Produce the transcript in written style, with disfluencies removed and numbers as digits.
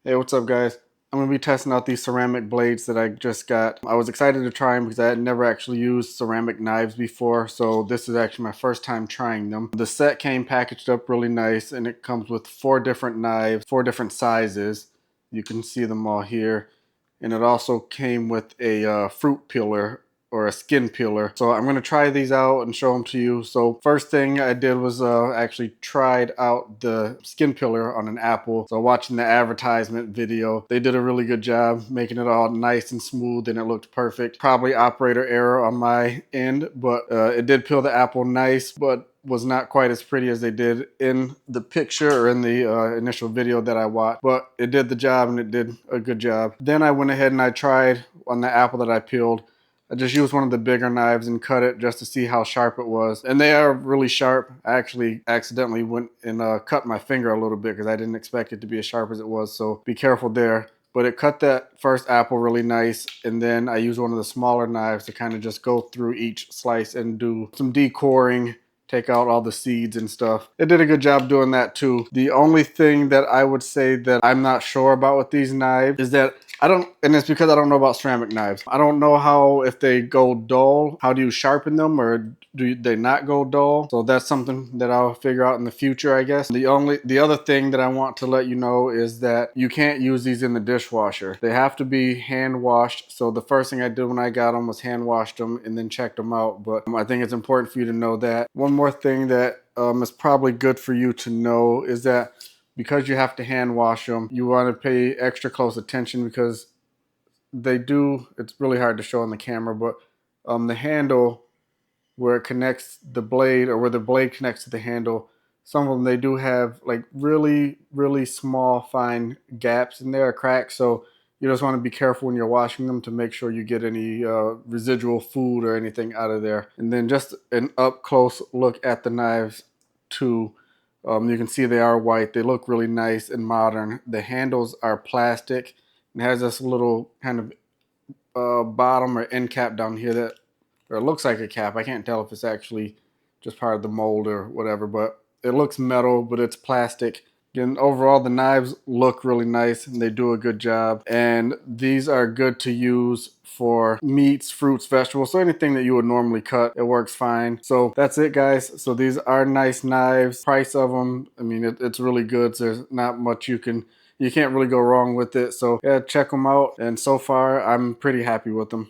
Hey, what's up guys? I'm going to be testing out these ceramic blades that I just got. I was excited to try them because I had never actually used ceramic knives before, so this is actually my first time trying them. The set came packaged up really nice, and it comes with 4 different knives, 4 different sizes. You can see them all here. And it also came with a fruit peeler or a skin peeler. So I'm going to try these out and show them to you. So first thing I did was actually tried out the skin peeler on an apple. So watching the advertisement video, they did a really good job making it all nice and smooth, and it looked perfect. Probably operator error on my end, but it did peel the apple nice, but was not quite as pretty as they did in the picture or in the initial video that I watched, but it did the job and it did a good job. Then I went ahead and I tried on the apple that I peeled. I just used one of the bigger knives and cut it just to see how sharp it was. And they are really sharp. I actually accidentally went and cut my finger a little bit because I didn't expect it to be as sharp as it was, so be careful there. But it cut that first apple really nice, and then I used one of the smaller knives to kind of just go through each slice and do some decoring, take out all the seeds and stuff. It did a good job doing that too. The only thing that I would say that I'm not sure about with these knives is that and it's because I don't know about ceramic knives. I don't know how, if they go dull, how do you sharpen them, or do they not go dull? So that's something that I'll figure out in the future, I guess. The other thing that I want to let you know is that you can't use these in the dishwasher. They have to be hand washed. So the first thing I did when I got them was hand washed them and then checked them out. But I think it's important for you to know that. One more thing that is probably good for you to know is that because you have to hand wash them, you want to pay extra close attention because it's really hard to show on the camera, but the handle where it connects the blade, or where the blade connects to the handle, some of them, they do have like really, really small, fine gaps in there, cracks. So you just want to be careful when you're washing them to make sure you get any residual food or anything out of there. And then just an up close look at the knives too. You can see they are white. They look really nice and modern. The handles are plastic. It has this little kind of bottom or end cap down here that, or it looks like a cap. I can't tell if it's actually just part of the mold or whatever, but it looks metal, but it's plastic. Again, overall, the knives look really nice and they do a good job. And these are good to use for meats, fruits, vegetables, so anything that you would normally cut, it works fine. So that's it, guys. So these are nice knives. Price of them, I mean, it's really good. So there's not much you can't really go wrong with it. So yeah, check them out. And so far, I'm pretty happy with them.